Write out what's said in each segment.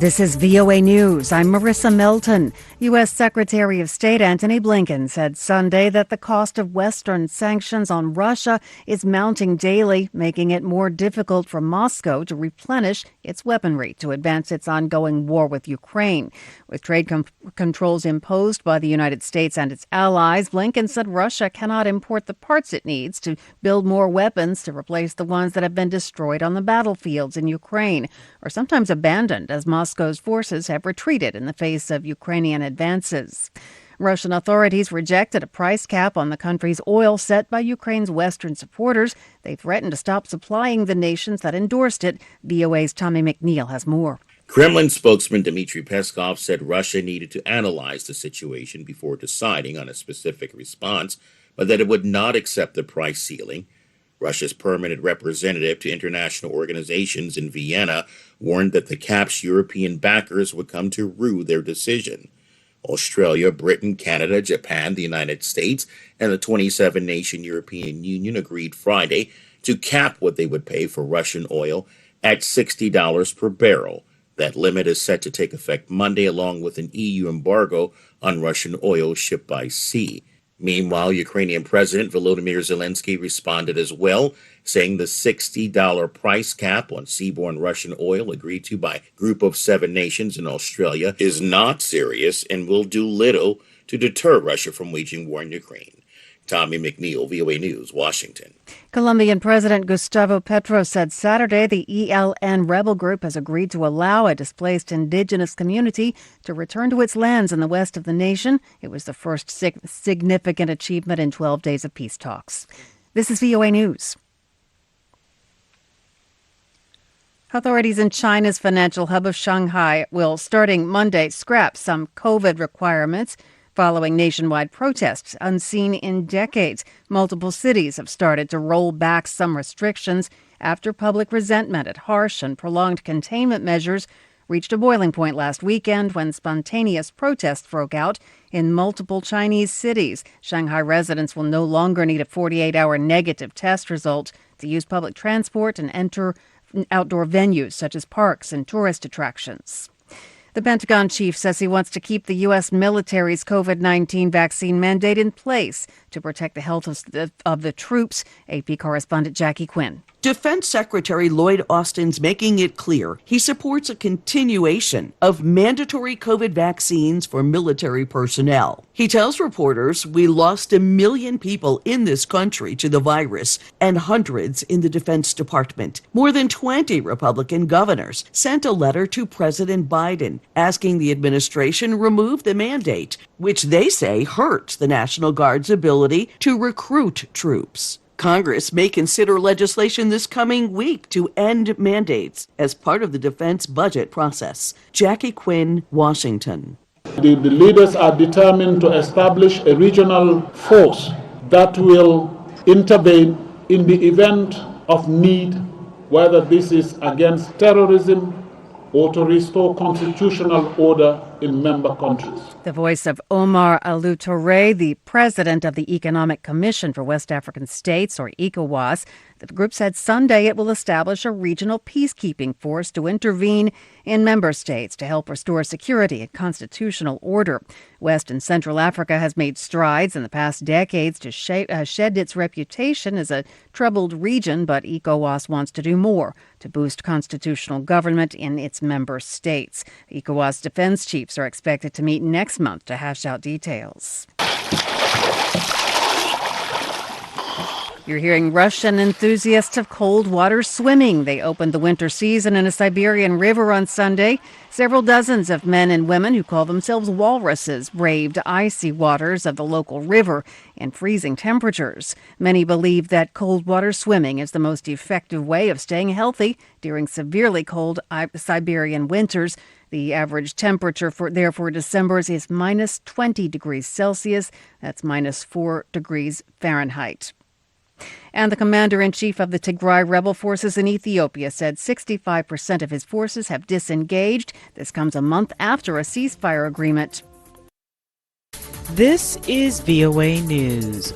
This is VOA News. I'm Marissa Melton. U.S. Secretary of State Antony Blinken said Sunday that the cost of Western sanctions on Russia is mounting daily, making it more difficult for Moscow to replenish its weaponry to advance its ongoing war with Ukraine. With trade controls imposed by the United States and its allies, Blinken said Russia cannot import the parts it needs to build more weapons to replace the ones that have been destroyed on the battlefields in Ukraine, or sometimes abandoned as Moscow's forces have retreated in the face of Ukrainian advances. Russian authorities rejected a price cap on the country's oil set by Ukraine's Western supporters. They threatened to stop supplying the nations that endorsed it. VOA's Tommy McNeil has more. Kremlin spokesman Dmitry Peskov said Russia needed to analyze the situation before deciding on a specific response, but that it would not accept the price ceiling. Russia's permanent representative to international organizations in Vienna warned that the cap's European backers would come to rue their decision. Australia, Britain, Canada, Japan, the United States, and the 27-nation European Union agreed Friday to cap what they would pay for Russian oil at $60 per barrel. That limit is set to take effect Monday, along with an EU embargo on Russian oil shipped by sea. Meanwhile, Ukrainian President Volodymyr Zelensky responded as well, saying the $60 price cap on seaborne Russian oil agreed to by a group of 7 nations in Australia is not serious and will do little to deter Russia from waging war in Ukraine. Tommy McNeil, VOA News, Washington. Colombian President Gustavo Petro said Saturday the ELN rebel group has agreed to allow a displaced indigenous community to return to its lands in the west of the nation. It was the first significant achievement in 12 days of peace talks. This is VOA News. Authorities in China's financial hub of Shanghai will, starting Monday, scrap some COVID requirements following nationwide protests unseen in decades. Multiple cities have started to roll back some restrictions after public resentment at harsh and prolonged containment measures reached a boiling point last weekend when spontaneous protests broke out in multiple Chinese cities. Shanghai residents will no longer need a 48-hour negative test result to use public transport and enter outdoor venues such as parks and tourist attractions. The Pentagon chief says he wants to keep the U.S. military's COVID-19 vaccine mandate in place to protect the health of the troops. AP correspondent Jackie Quinn. Defense Secretary Lloyd Austin's making it clear he supports a continuation of mandatory COVID vaccines for military personnel. He tells reporters we lost 1 million people in this country to the virus and hundreds in the Defense Department. More than 20 Republican governors sent a letter to President Biden asking the administration remove the mandate, which they say hurts the National Guard's ability to recruit troops. Congress may consider legislation this coming week to end mandates as part of the defense budget process. Jackie Quinn, Washington. The leaders are determined to establish a regional force that will intervene in the event of need, whether this is against terrorism or to restore constitutional order in member countries. The voice of Omar Alou-Touré, the president of the Economic Commission for West African States, or ECOWAS. The group said Sunday it will establish a regional peacekeeping force to intervene in member states to help restore security and constitutional order. West and Central Africa has made strides in the past decades to shed its reputation as a troubled region, but ECOWAS wants to do more to boost constitutional government in its member states. ECOWAS defense chiefs are expected to meet next month to hash out details. You're hearing Russian enthusiasts of cold water swimming. They opened the winter season in a Siberian river on Sunday. Several dozens of men and women who call themselves walruses braved icy waters of the local river in freezing temperatures. Many believe that cold water swimming is the most effective way of staying healthy during severely cold Siberian winters. The average temperature for December is minus 20 degrees Celsius. That's minus 4 degrees Fahrenheit. And the commander-in-chief of the Tigray rebel forces in Ethiopia said 65% of his forces have disengaged. This comes a month after a ceasefire agreement. This is VOA News.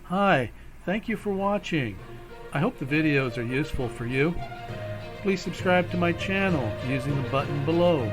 Hi, thank you for watching. I hope the videos are useful for you. Please subscribe to my channel using the button below.